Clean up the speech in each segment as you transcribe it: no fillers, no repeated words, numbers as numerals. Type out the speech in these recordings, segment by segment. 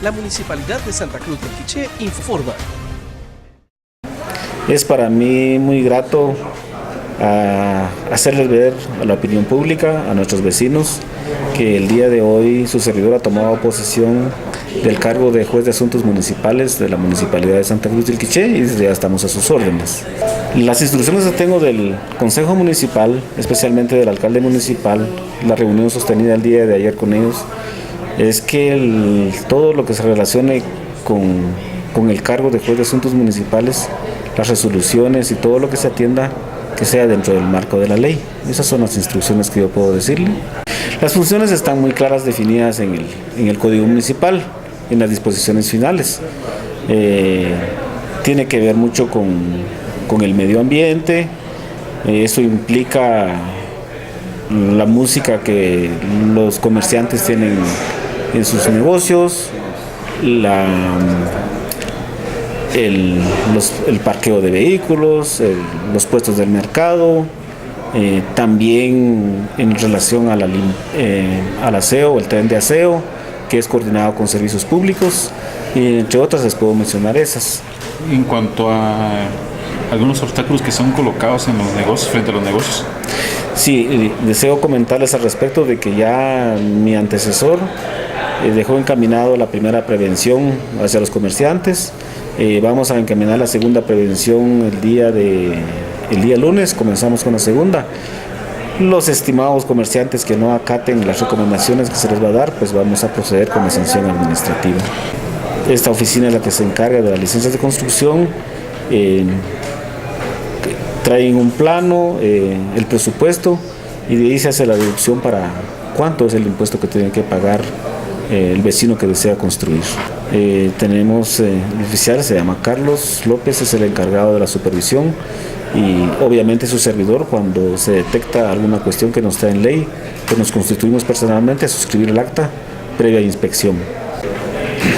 La Municipalidad de Santa Cruz del Quiché informa. Es para mí muy grato hacerles ver a la opinión pública, a nuestros vecinos, que el día de hoy su servidor ha tomado posesión del cargo de juez de asuntos municipales de la Municipalidad de Santa Cruz del Quiché y ya estamos a sus órdenes. Las instrucciones que tengo del Consejo Municipal, especialmente del alcalde municipal, la reunión sostenida el día de ayer con ellos, es que todo lo que se relacione con el cargo de juez de asuntos municipales, las resoluciones y todo lo que se atienda, que sea dentro del marco de la ley. Esas son las instrucciones que yo puedo decirle. Las funciones están muy claras definidas en el Código Municipal, en las disposiciones finales. Tiene que ver mucho con el medio ambiente, eso implica la música que los comerciantes tienen en sus negocios, el parqueo de vehículos, los puestos del mercado, también en relación al aseo, el tren de aseo, que es coordinado con servicios públicos, y entre otras les puedo mencionar esas. En cuanto a algunos obstáculos que son colocados en los negocios, frente a los negocios. Sí, deseo comentarles al respecto de que ya mi antecesor dejó encaminado la primera prevención hacia los comerciantes. Vamos a encaminar la segunda prevención el día lunes, comenzamos con la segunda. Los estimados comerciantes que no acaten las recomendaciones que se les va a dar, pues vamos a proceder con la sanción administrativa. Esta oficina es la que se encarga de las licencias de construcción. Traen un plano, el presupuesto, y de ahí se hace la deducción para cuánto es el impuesto que tiene que pagar el vecino que desea construir. Tenemos el oficial, se llama Carlos López, es el encargado de la supervisión, y obviamente su servidor, cuando se detecta alguna cuestión que no está en ley, pues nos constituimos personalmente a suscribir el acta previa inspección.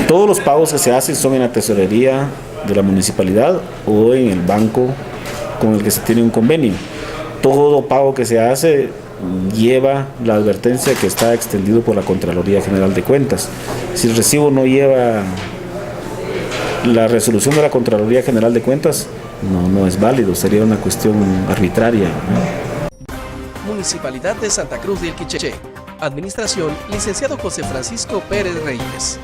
Todos los pagos que se hacen son en la tesorería de la municipalidad o en el banco con el que se tiene un convenio. Todo pago que se hace lleva la advertencia que está extendido por la Contraloría General de Cuentas. Si el recibo no lleva la resolución de la Contraloría General de Cuentas, no es válido, sería una cuestión arbitraria, ¿no? Municipalidad de Santa Cruz del Quiché. Administración, licenciado José Francisco Pérez Reyes.